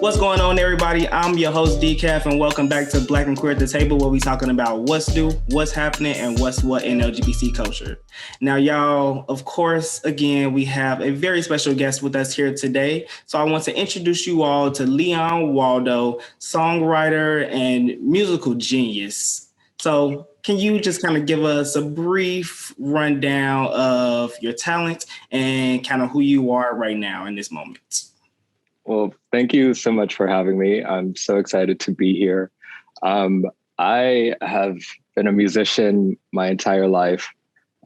What's going on, everybody? I'm your host, Decaf, and welcome back to Black and Queer at the Table, where we talking about what's new, what's happening, and what's what in LGBT culture. Now, y'all, of course, again, we have a very special guest with us here today. So I want to introduce you all to Leon Waldo, songwriter and musical genius. So can you just kind of give us a brief rundown of your talent and kind of who you are right now in this moment? Well, thank you so much for having me. I'm so excited to be here. I have been a musician my entire life.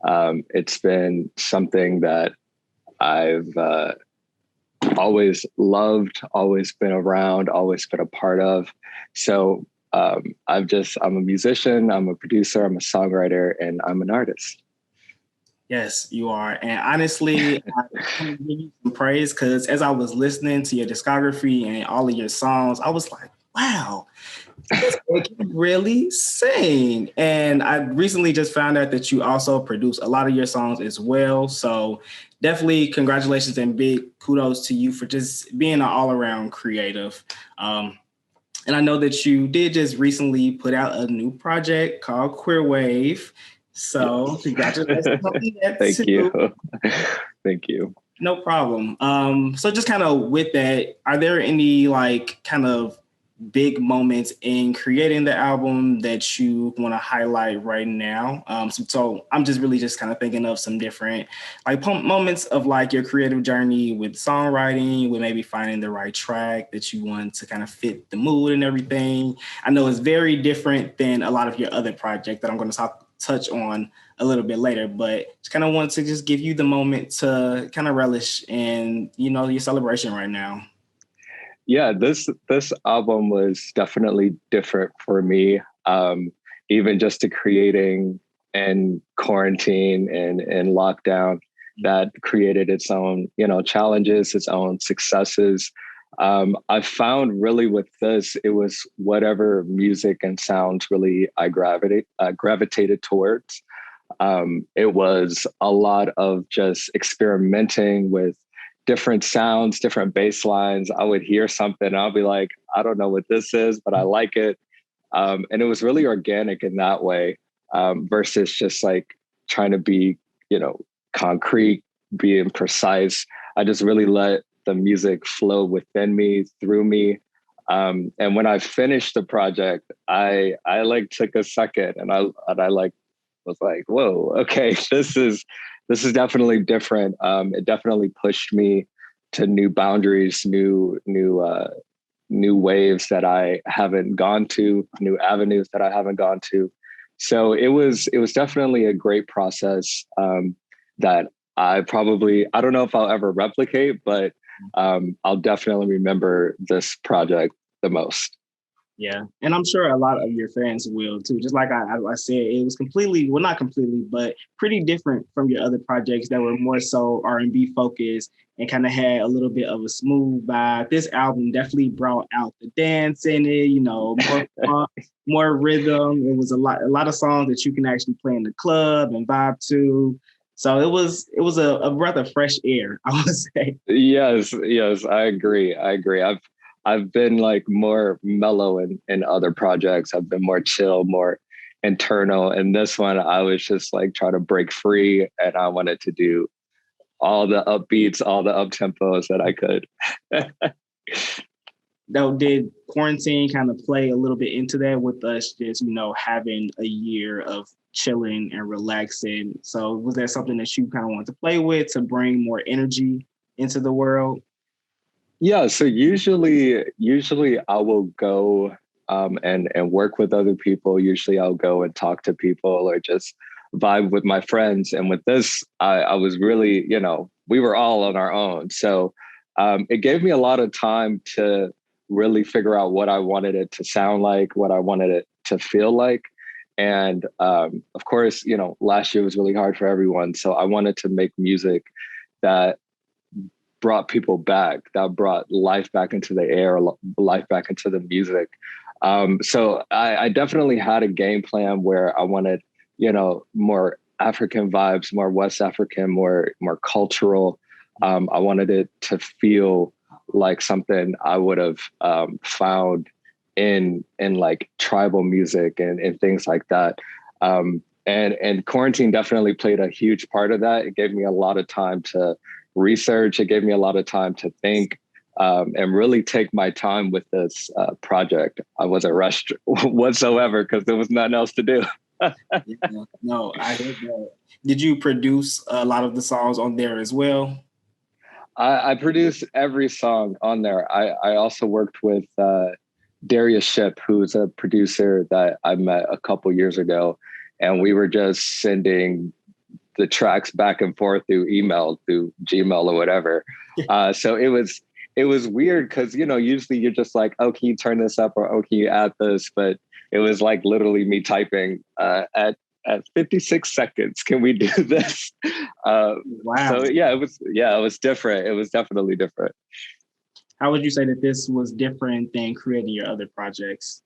It's been something that I've always loved, always been around, always been a part of. So I'm a musician, I'm a producer, I'm a songwriter, and I'm an artist. Yes, you are. And honestly, I want to give you some praise because as I was listening to your discography and all of your songs, I was like, wow, this boy can really sing. And I recently just found out that you also produce a lot of your songs as well. So definitely congratulations and big kudos to you for just being an all-around creative. And I know that you did just recently put out a new project called Queerwave. So congratulations on that. Thank you. Thank you. No problem. So just kind of with that, are there any like kind of big moments in creating the album that you want to highlight right now? So I'm just really just kind of thinking of some different like moments of like your creative journey with songwriting, with maybe finding the right track that you want to kind of fit the mood and everything. I know it's very different than a lot of your other projects that I'm going to touch on a little bit later, but just kind of want to just give you the moment to kind of relish in, you know, your celebration right now. Yeah, this album was definitely different for me. Even just to creating in quarantine and lockdown, that created its own, you know, challenges, its own successes. I found really with this, it was whatever music and sounds really I gravitated towards. It was a lot of just experimenting with different sounds, different bass lines. I would hear something and I'll be like, I don't know what this is, but I like it. And it was really organic in that way, versus just like trying to be, you know, concrete, being precise. I just really let the music flow within me, through me. And when I finished the project, I like took a second and I like was like, whoa, okay, this is definitely different. It definitely pushed me to new boundaries, new waves that I haven't gone to, new avenues that I haven't gone to. So it was definitely a great process that I don't know if I'll ever replicate, but I'll definitely remember this project the most. Yeah. And I'm sure a lot of your fans will too. Just like I said, it was completely, well, not completely, but pretty different from your other projects that were more so R&B focused and kind of had a little bit of a smooth vibe. This album definitely brought out the dance in it, you know, more funk, more rhythm. It was a lot of songs that you can actually play in the club and vibe to. So it was a breath of fresh air, I would say. Yes, I agree. I've been like more mellow in other projects. I've been more chill, more internal. And this one, I was just like trying to break free, and I wanted to do all the upbeats, all the up tempos that I could. Though, did quarantine kind of play a little bit into that with us just, you know, having a year of chilling and relaxing? So was that something that you kind of wanted to play with to bring more energy into the world? Yeah, so usually I will go and work with other people. Usually I'll go and talk to people or just vibe with my friends. And with this, I was really, you know, we were all on our own. So it gave me a lot of time to really figure out what I wanted it to sound like, what I wanted it to feel like. And of course, you know, last year was really hard for everyone. So I wanted to make music that brought people back, that brought life back into the air, life back into the music. So I definitely had a game plan where I wanted, you know, more African vibes, more West African, more cultural. I wanted it to feel like something I would have found in like tribal music and things like that. And quarantine definitely played a huge part of that. It gave me a lot of time to research. It gave me a lot of time to think, and really take my time with this project. I wasn't rushed whatsoever because there was nothing else to do. Yeah, no, I heard that. Did you produce a lot of the songs on there as well? I produced every song on there. I also worked with Darius Ship, who's a producer that I met a couple years ago, and we were just sending the tracks back and forth through email, through Gmail or whatever. So it was weird because, you know, usually you're just like, oh, can you turn this up, or oh, can you add this? But it was like literally me typing at 56 seconds. Can we do this? Wow. So it was different. It was definitely different. How would you say that this was different than creating your other projects?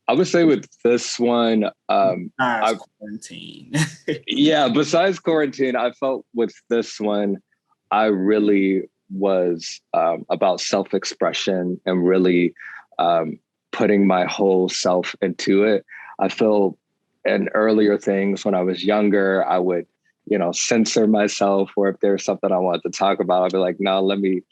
I would say with this one, quarantine. Besides quarantine, I felt with this one, I really was about self-expression and really putting my whole self into it. I feel in earlier things when I was younger, I would, you know, censor myself, or if there's something I wanted to talk about, I'd be like, no, let me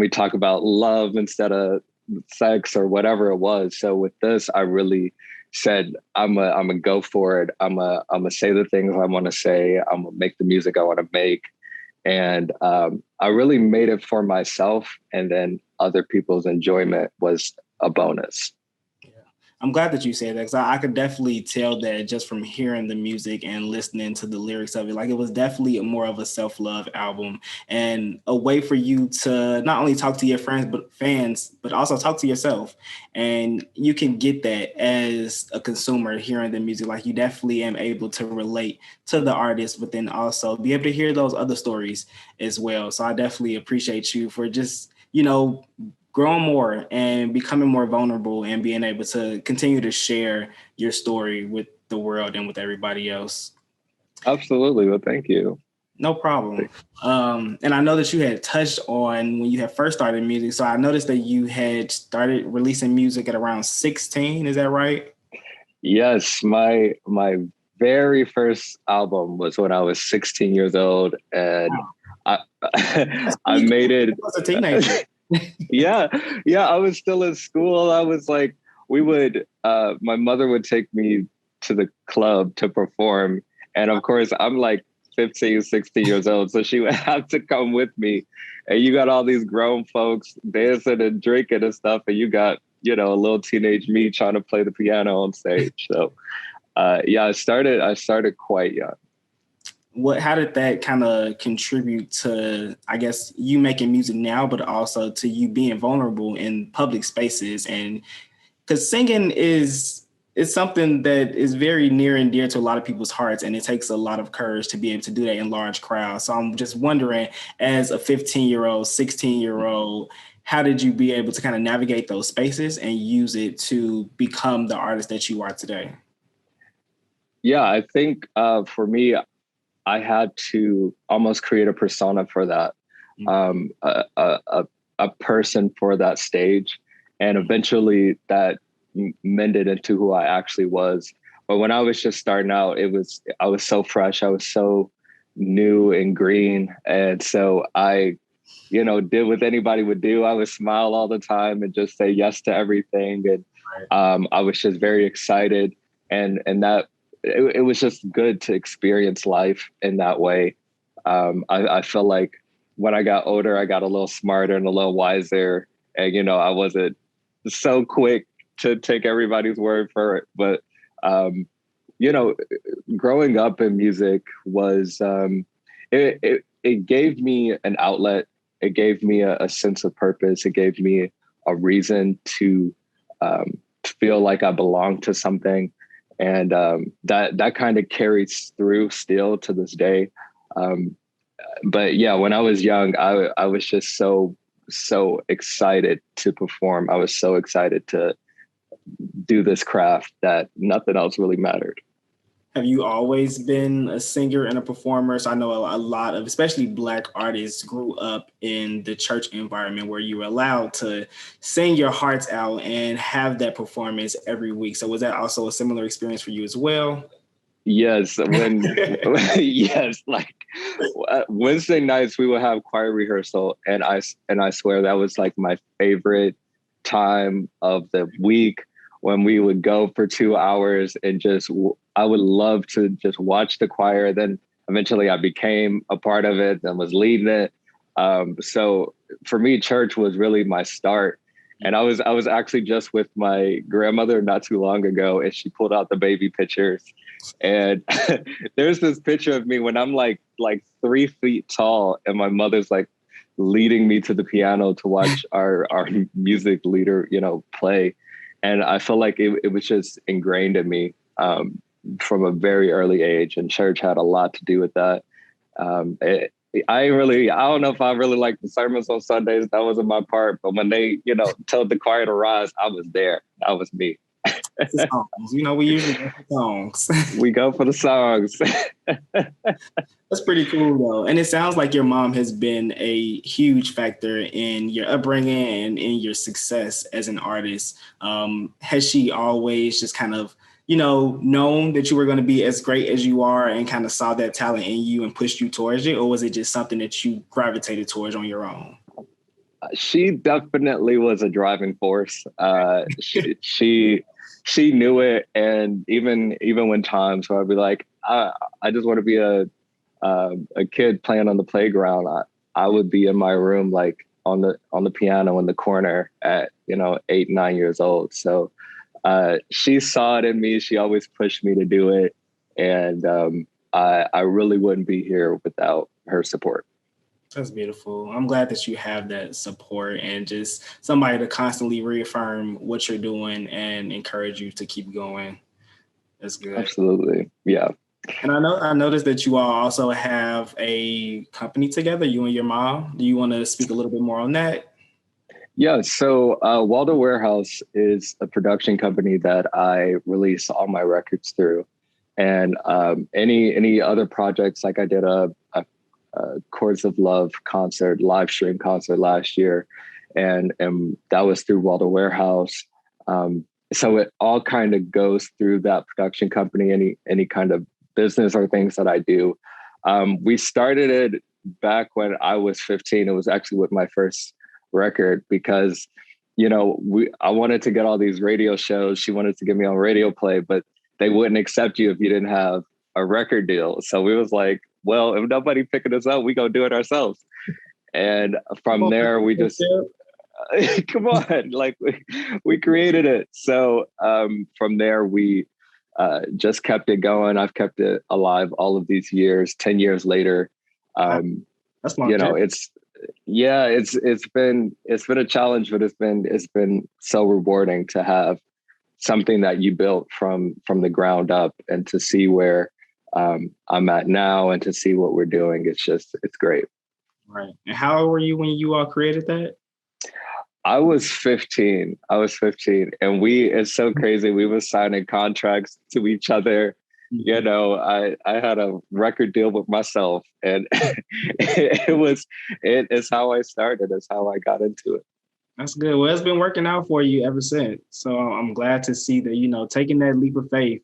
talk about love instead of sex or whatever it was. So with this, I really said, I'm a go for it. I'm a say the things I want to say. I'm gonna make the music I want to make. And I really made it for myself, and then other people's enjoyment was a bonus. I'm glad that you said that, because I could definitely tell that just from hearing the music and listening to the lyrics of it. Like, it was definitely more of a self-love album, and a way for you to not only talk to your fans, but also talk to yourself. And you can get that as a consumer hearing the music. Like, you definitely am able to relate to the artist, but then also be able to hear those other stories as well. So I definitely appreciate you for just, you know, growing more and becoming more vulnerable and being able to continue to share your story with the world and with everybody else. Absolutely. Well, thank you. No problem. And I know that you had touched on when you had first started music. So I noticed that you had started releasing music at around 16. Is that right? Yes. My very first album was when I was 16 years old, and wow. I made it. I was a teenager. Yeah. I was still in school. I was like, my mother would take me to the club to perform. And of course, I'm like 15, 16 years old. So she would have to come with me. And you got all these grown folks dancing and drinking and stuff. And you got, you know, a little teenage me trying to play the piano on stage. So I started quite young. How did that kind of contribute to, I guess, you making music now, but also to you being vulnerable in public spaces? And because singing is something that is very near and dear to a lot of people's hearts, and it takes a lot of courage to be able to do that in large crowds. So I'm just wondering, as a 15-year-old, 16-year-old, how did you be able to kind of navigate those spaces and use it to become the artist that you are today? Yeah, I think for me, I had to almost create a persona for that, a person for that stage. And eventually that mended into who I actually was. But when I was just starting out, I was so fresh. I was so new and green. And so I, you know, did what anybody would do. I would smile all the time and just say yes to everything. And I was just very excited. And that, it was just good to experience life in that way. I feel like when I got older, I got a little smarter and a little wiser. And, you know, I wasn't so quick to take everybody's word for it. But, you know, growing up in music was, it gave me an outlet. It gave me a sense of purpose. It gave me a reason to feel like I belonged to something. And that kind of carries through still to this day. But yeah, when I was young, I was just so excited to perform. I was so excited to do this craft that nothing else really mattered. Have you always been a singer and a performer? So I know a lot of, especially Black artists, grew up in the church environment where you were allowed to sing your hearts out and have that performance every week. So was that also a similar experience for you as well? Yes, yes, like Wednesday nights we would have choir rehearsal, and I swear that was like my favorite time of the week, when we would go for 2 hours and just I would love to just watch the choir. Then eventually I became a part of it and was leading it. So for me, church was really my start. And I was actually just with my grandmother not too long ago, and she pulled out the baby pictures. And there's this picture of me when I'm like 3 feet tall, and my mother's like leading me to the piano to watch our music leader, play. And I feel like it was just ingrained in me from a very early age, and church had a lot to do with that. I don't know if I really like the sermons on Sundays. That wasn't my part. But when they, told the choir to rise, I was there. That was me. The songs. We usually go for songs. We go for the songs. That's pretty cool, though. And it sounds like your mom has been a huge factor in your upbringing and in your success as an artist. Has she always just kind of, known that you were going to be as great as you are and kind of saw that talent in you and pushed you towards it? Or was it just something that you gravitated towards on your own? She definitely was a driving force. She knew it. And even when times where I'd be like, I just want to be a kid playing on the playground, I would be in my room, like on the piano in the corner at 8, 9 years old. So she saw it in me. She always pushed me to do it, and I really wouldn't be here without her support. That's beautiful. I'm glad that you have that support and just somebody to constantly reaffirm what you're doing and encourage you to keep going. That's good. Absolutely. Yeah. And I noticed that you all also have a company together, you and your mom. Do you want to speak a little bit more on that? Yeah. So Waldo Warehouse is a production company that I release all my records through. And any other projects, like I did a Chords of Love concert, live stream concert last year. And that was through Waldo Warehouse. So it all kind of goes through that production company, any kind of business or things that I do. We started it back when I was 15. It was actually with my first record because, I wanted to get all these radio shows. She wanted to get me on radio play, but they wouldn't accept you if you didn't have a record deal. So we was like, well, if nobody picking us up, we gonna do it ourselves. And from there, we just come on, like we created it. So from there, we just kept it going. I've kept it alive all of these years. 10 years later, that's long. It's been a challenge, but it's been so rewarding to have something that you built from the ground up, and to see where I'm at now and to see what we're doing. It's great. Right. And how old were you when you all created that? I was 15. And it's so crazy. We were signing contracts to each other. I had a record deal with myself, and it's how I started. It's how I got into it. That's good. Well, it's been working out for you ever since. So I'm glad to see that, taking that leap of faith,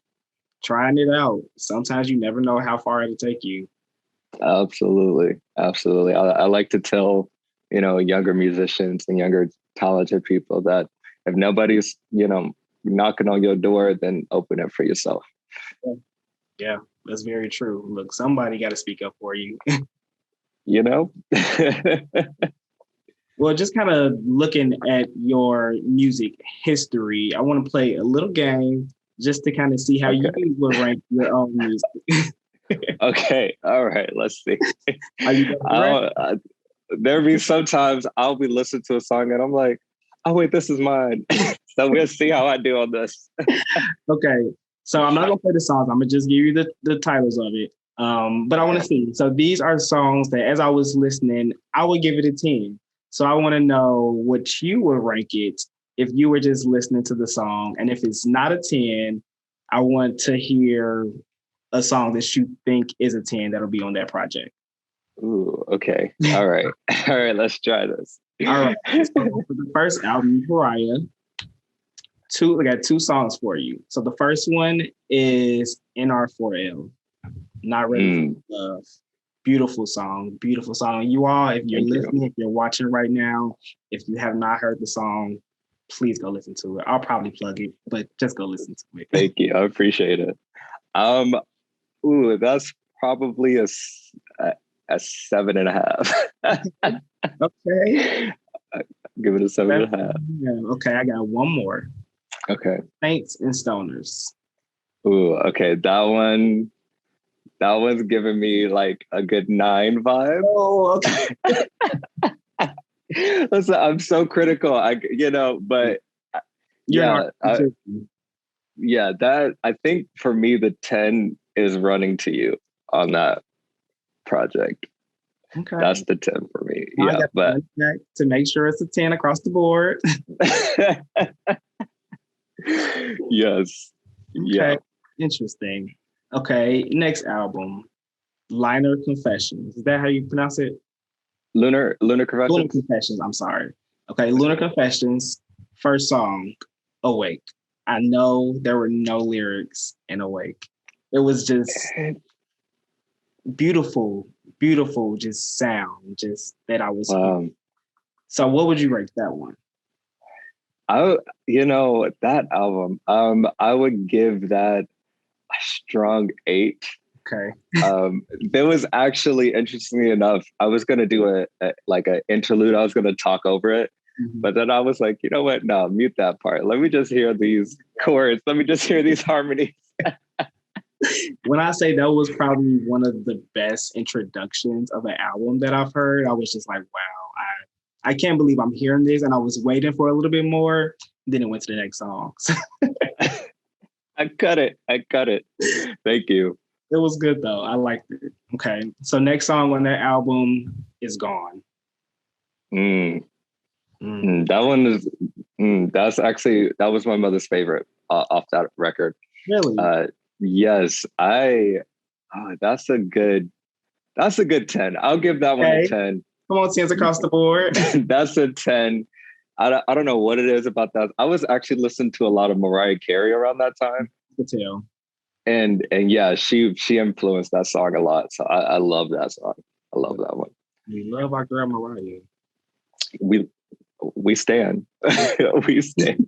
trying it out. Sometimes you never know how far it'll take you. Absolutely. I like to tell, younger musicians and younger talented people that if nobody's, knocking on your door, then open it for yourself. Yeah, that's very true. Look, somebody got to speak up for you. Well, just kind of looking at your music history, I want to play a little game just to kind of see how you would rank your own music. Okay. All right. Let's see. There be sometimes I'll be listening to a song and I'm like, oh, wait, this is mine. So we'll see how I do on this. Okay. So I'm not going to play the songs. I'm going to just give you the titles of it. But I want to see. So these are songs that as I was listening, I would give it a 10. So I want to know what you would rank it if you were just listening to the song. And if it's not a 10, I want to hear a song that you think is a 10 that'll be on that project. Ooh, okay. All right. All right, let's try this. All right. So for the first album, Pariah, we got two songs for you. So the first one is NR4L, Not Ready for Love. Beautiful song, beautiful song. You all, if you're listening, if you're watching right now, if you have not heard the song, please go listen to it. I'll probably plug it, but just go listen to it. Thank you. I appreciate it. That's probably a 7.5. Okay. Give it a 7.5. Yeah, okay, I got one more. Okay. Saints and Stoners. Ooh, okay. That one's giving me like a good 9 vibe. Oh, okay. Listen, I'm so critical. But that I think for me the 10 is Running to You on that project. Okay. That's the 10 for me. Now but to make sure it's a 10 across the board. Yes. Okay. Yeah. Interesting. Okay, next album, Lunar Confessions. Is that how you pronounce it? Lunar Confessions? Lunar Confessions, I'm sorry. Okay, Lunar Confessions, first song, Awake. I know there were no lyrics in Awake. It was just beautiful, just sound, just that I was. So what would you rate that one? That album, I would give that a strong 8. Okay. There was actually, interestingly enough, I was going to do a an interlude. I was going to talk over it, but then I was like, you know what? No, mute that part. Let me just hear these chords. Let me just hear these harmonies. When I say that was probably one of the best introductions of an album that I've heard, I was just like, wow, I can't believe I'm hearing this. And I was waiting for a little bit more. Then it went to the next songs. I cut it. Thank you. It was good though. I liked it. Okay. So next song on that album is Gone. That one is, that was my mother's favorite off that record. Really? Yes. That's a good 10. I'll give that one a 10. Come on, 10s across the board. That's a 10. I don't know what it is about that. I was actually listening to a lot of Mariah Carey around that time. I could tell. And yeah, she influenced that song a lot. So I love that song. I love that one. We love our girl Mariah. We stand. We stand.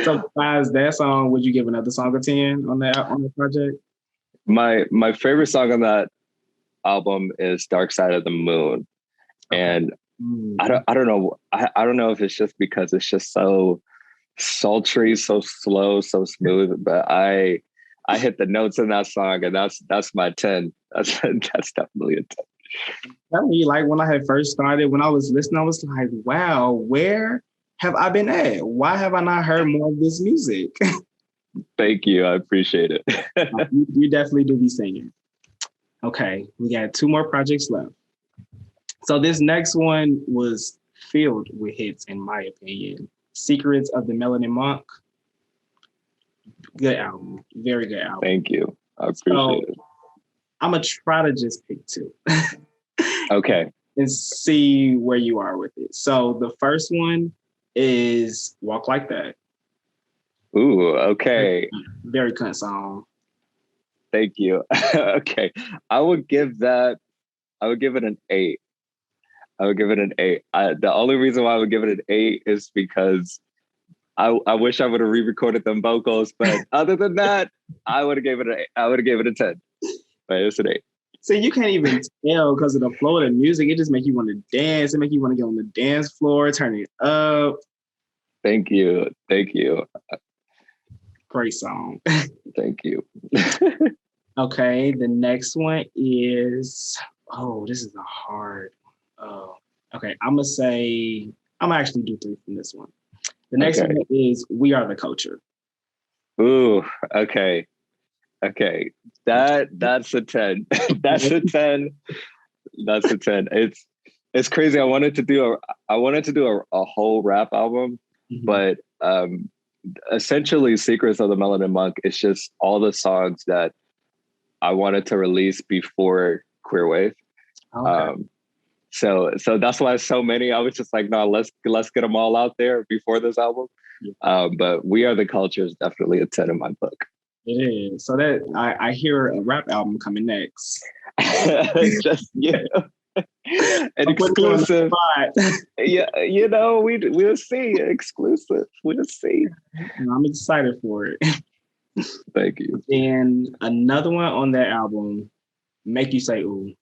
So besides that song, would you give another song a 10 on the project? My favorite song on that album is Dark Side of the Moon. Okay. And I don't know. I don't know if it's just because it's just so sultry, so slow, so smooth, but I hit the notes in that song, and that's my 10. That's definitely a 10. Tell me, like when I had first started, when I was listening, I was like, wow, where have I been at? Why have I not heard more of this music? Thank you. I appreciate it. You definitely do be singing. Okay, we got 2 more projects left. So this next one was filled with hits, in my opinion. Secrets of the Melanin Monk. Good album. Very good album. Thank you. I appreciate it. I'm going to try to just pick 2. Okay. And see where you are with it. So the first one is Walk Like That. Ooh, okay. Very good song. Thank you. Okay. I would give it an 8. I would give it an 8. The only reason why I would give it an 8 is because I wish I would have re-recorded them vocals, but other than that, I would have gave it a 10. But it's an 8. So you can't even tell because of the flow of the music. It just makes you want to dance. It makes you want to get on the dance floor, turn it up. Thank you. Great song. Thank you. Okay, the next one is, this is a hard. Okay, I'm gonna actually do 3 from this one. The next one is We Are the Culture. Ooh, okay. Okay. That's a 10. That's a 10. That's a 10. It's crazy. I wanted to do a whole rap album, but essentially Secrets of the Melanin Monk is just all the songs that I wanted to release before Queerwave. Okay. So that's why so many, I was just like, no, let's get them all out there before this album. Yeah. But We Are the Culture is definitely a 10 in my book. It is. So that I hear a rap album coming next. Just, an exclusive. Yeah, we'll see. Exclusive. We'll see. I'm excited for it. Thank you. And another one on that album, Make You Say Ooh.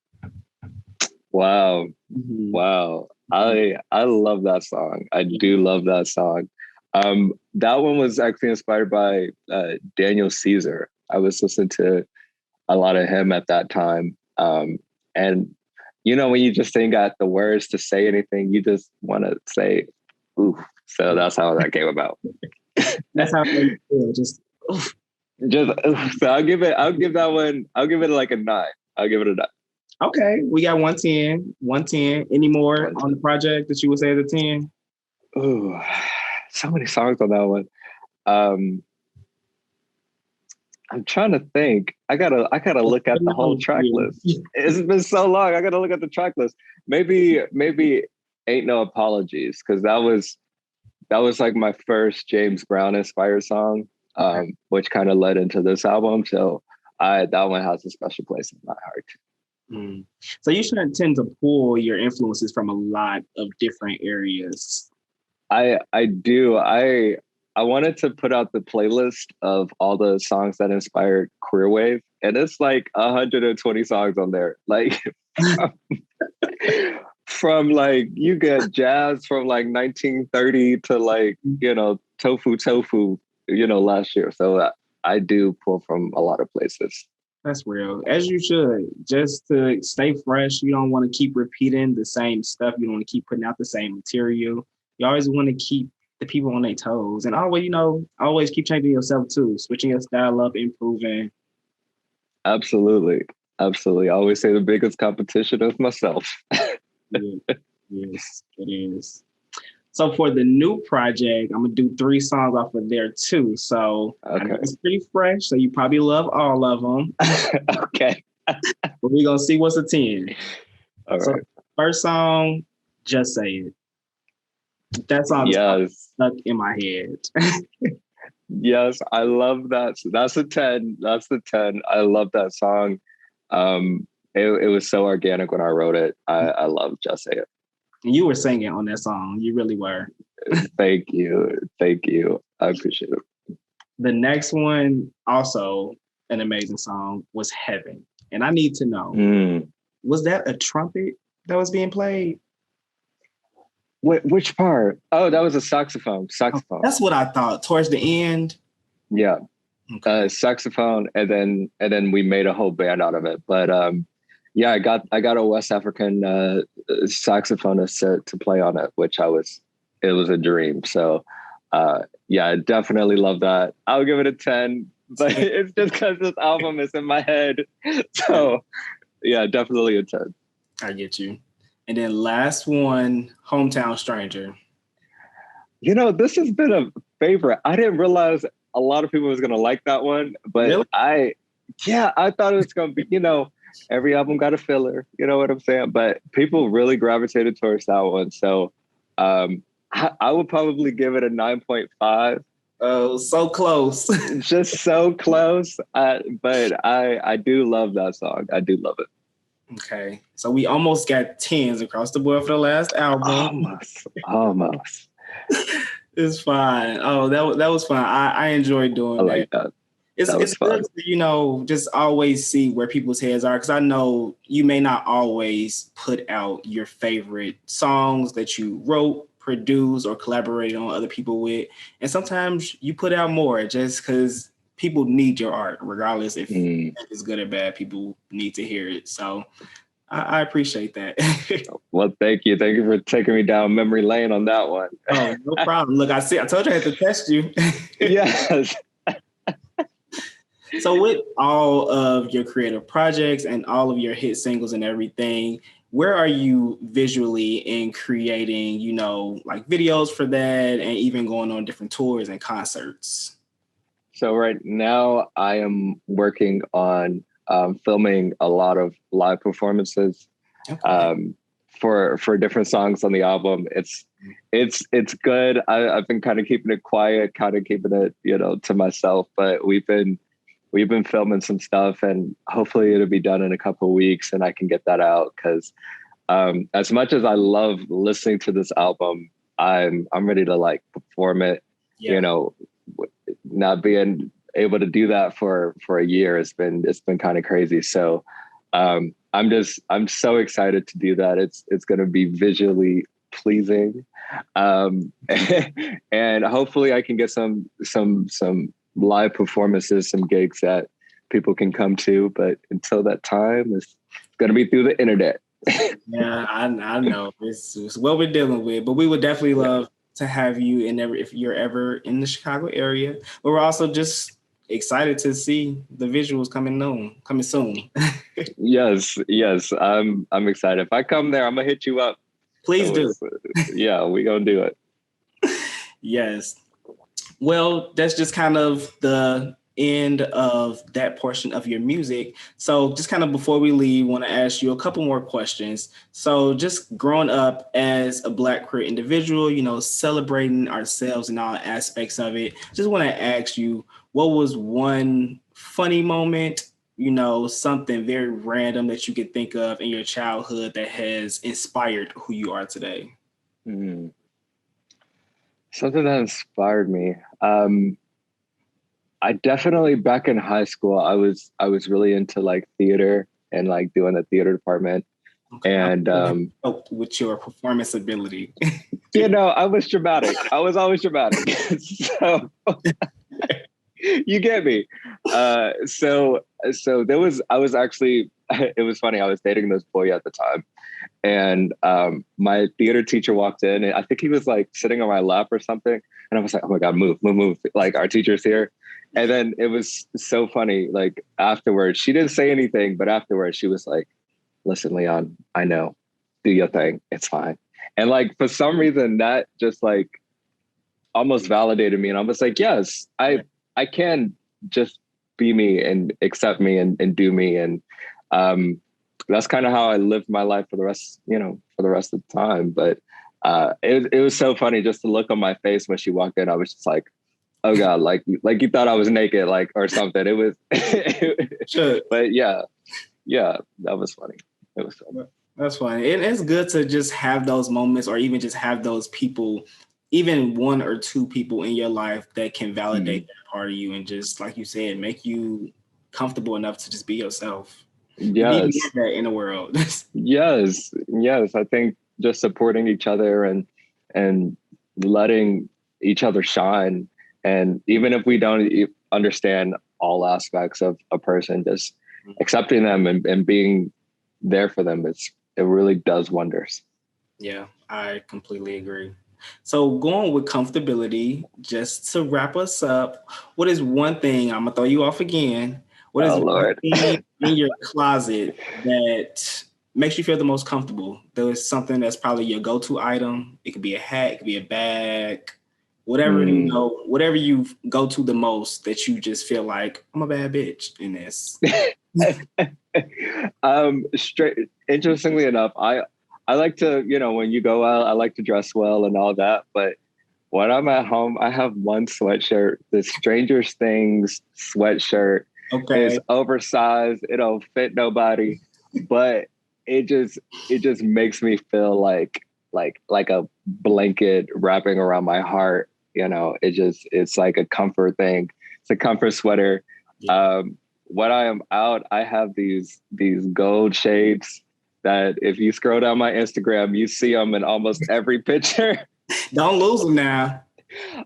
Wow. Mm-hmm. Wow. I love that song. I do love that song. That one was actually inspired by Daniel Caesar. I was listening to a lot of him at that time. And when you just ain't got the words to say anything, you just want to say, ooh. So that's how that came about. That's how it feel. Just oof. So I'll give it like a 9. I'll give it a 9. Okay, we got 110. Any more on the project that you would say is a 10? Ooh, so many songs on that one. I'm trying to think. I gotta look at the whole track list. It's been so long. I gotta look at the track list. Maybe Ain't No Apologies, because that was like my first James Brown inspired song, which kind of led into this album. So that one has a special place in my heart. Mm. So you should tend to pull your influences from a lot of different areas. I do. I wanted to put out the playlist of all the songs that inspired Queerwave, and it's like 120 songs on there. Like from like, you get jazz from like 1930 to like, tofu, last year. So I do pull from a lot of places. That's real. As you should. Just to stay fresh. You don't want to keep repeating the same stuff. You don't want to keep putting out the same material. You always want to keep the people on their toes. And always keep changing yourself too. Switching your style up, improving. Absolutely. I always say the biggest competition is myself. Yes, it is. So for the new project, I'm going to do 3 songs off of there too. So it's pretty fresh. So you probably love all of them. Okay. But we're going to see what's a 10. All right. First song, Just Say It. That song is stuck in my head. Yes, I love that. That's a 10. That's the 10. I love that song. It was so organic when I wrote it. I love Just Say It. You were singing on that song. You really were. Thank you. I appreciate it. The next one, also an amazing song, was Heaven. And I need to know, was that a trumpet that was being played? Which part? Oh, that was a saxophone. Oh, that's what I thought. Towards the end. Yeah. Okay. Saxophone, and then we made a whole band out of it. But yeah, I got a West African saxophonist to play on it, it was a dream. So yeah, I definitely love that. I'll give it a 10, but it's just because this album is in my head. So yeah, definitely a 10. I get you. And then last one, Hometown Stranger. This has been a favorite. I didn't realize a lot of people was going to like that one, but really? I thought it was going to be, every album got a filler, you know what I'm saying? But people really gravitated towards that one. So I would probably give it a 9.5. Oh, so close. Just so close. But I do love that song. I do love it. Okay. So we almost got 10s across the board for the last album. Almost. It's fine. Oh, that was fun. I enjoyed doing that. I like that. It's good to, just always see where people's heads are, because I know you may not always put out your favorite songs that you wrote, produced, or collaborated on other people with. And sometimes you put out more just because people need your art, regardless if it's good or bad. People need to hear it. So I appreciate that. Well, thank you. Thank you for taking me down memory lane on that one. Oh, no problem. Look, I told you I had to test you. Yes. So with all of your creative projects and all of your hit singles and everything, where are you visually in creating, like videos for that and even going on different tours and concerts? So right now I am working on filming a lot of live performances Okay. For different songs on the album. It's good. I've been kind of keeping it quiet, kind of keeping it, to myself, but we've been filming some stuff, and hopefully it'll be done in a couple of weeks and I can get that out. Because as much as I love listening to this album, I'm ready to like perform it. Yeah. Not being able to do that for a year, it's been kind of crazy. So I'm so excited to do that. It's going to be visually pleasing, and hopefully I can get some live performances, some gigs that people can come to. But until that time, it's going to be through the internet. Yeah, I know it's what we're dealing with, but we would definitely love to have you if you're ever in the Chicago area. But we're also just excited to see the visuals coming soon. Yes, I'm excited. If I come there, I'm gonna hit you up. Please do. Yeah, we gonna do it. Yes. Well, that's just kind of the end of that portion of your music. So just kind of before we leave, want to ask you a couple more questions. So just growing up as a Black queer individual, celebrating ourselves in all aspects of it, just want to ask you, what was one funny moment, something very random that you could think of in your childhood that has inspired who you are today? Mm. Something that inspired me. I definitely, back in high school, I was really into like theater and like doing the theater department. Okay. And with your performance ability. I was dramatic. I was always dramatic. So you get me. So I was actually, it was funny. I was dating this boy at the time. And my theater teacher walked in, and I think he was like sitting on my lap or something. And I was like, oh my God, move. Like, our teacher's here. And then it was so funny. Like, afterwards, she didn't say anything, but afterwards she was like, listen, Leon, I know, do your thing. It's fine. And like, for some reason that just like almost validated me. And I was like, yes, I can just be me and accept me and do me. And that's kind of how I lived my life for the rest of the time. But it was so funny just to look on my face when she walked in. I was just like, oh God, like you thought I was naked, like, or something. It was, sure. But yeah, that was funny. It was funny. That's funny. It's good to just have those moments, or even just have those people, even one or two people in your life that can validate that part of you, and just, like you said, make you comfortable enough to just be yourself. Yes. Need that in the world. Yes. I think just supporting each other and letting each other shine. And even if we don't understand all aspects of a person, just accepting them and being there for them, it really does wonders. Yeah, I completely agree. So going with comfortability, just to wrap us up, what is one thing, I'm gonna throw you off again. What is one thing in your closet that makes you feel the most comfortable? There's something that's probably your go-to item. It could be a hat, it could be a bag, whatever, whatever you go to the most that you just feel like, I'm a bad bitch in this. Interestingly enough, I like to, when you go out, I like to dress well and all that. But when I'm at home, I have one sweatshirt, the Stranger Things sweatshirt. Okay. It's oversized. It don't fit nobody, but it just makes me feel like a blanket wrapping around my heart. It's like a comfort thing. It's a comfort sweater. Yeah. When I am out, I have these gold shades that if you scroll down my Instagram, you see them in almost every picture. Don't lose them now.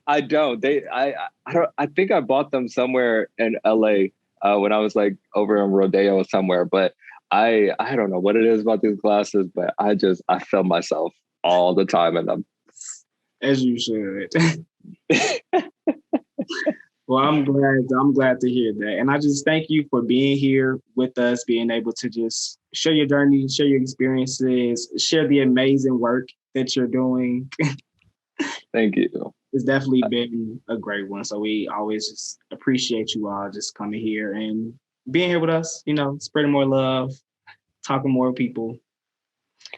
I don't. I think I bought them somewhere in LA when I was like over in Rodeo somewhere. But I don't know what it is about these glasses, but I feel myself all the time in them. As you should. Well, I'm glad to hear that. And I just thank you for being here with us, being able to just share your journey, share your experiences, share the amazing work that you're doing. Thank you. It's definitely been a great one. So we always just appreciate you all just coming here and being here with us, you know, spreading more love, talking more people.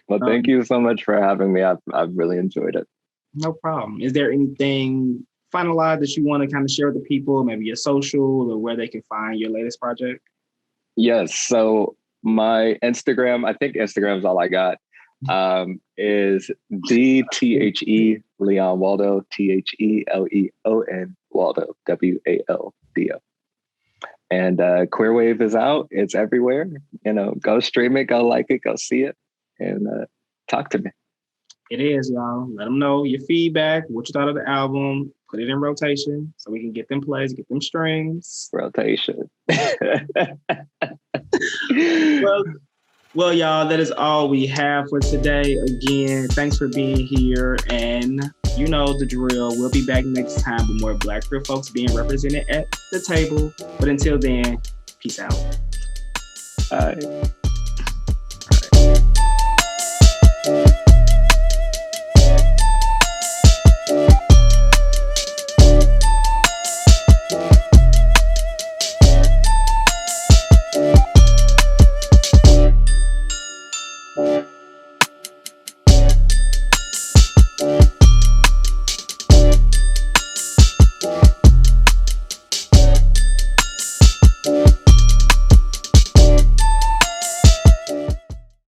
Well, thank you so much for having me. I've really enjoyed it. No problem. Is there anything finalized that you want to kind of share with the people, maybe your social or where they can find your latest project? Yes. So my Instagram, I think Instagram's all I got, is the Leon Waldo, TheLeon Waldo, WALDO. And Queerwave is out. It's everywhere. You know, go stream it, go like it, go see it, and talk to me. It is, y'all. Let them know your feedback, what you thought of the album. Put it in rotation so we can get them plays, get them streams. Rotation. Well, y'all, that is all we have for today. Again, thanks for being here. And you know the drill. We'll be back next time with more Black queer folks being represented at the table. But until then, peace out. Bye.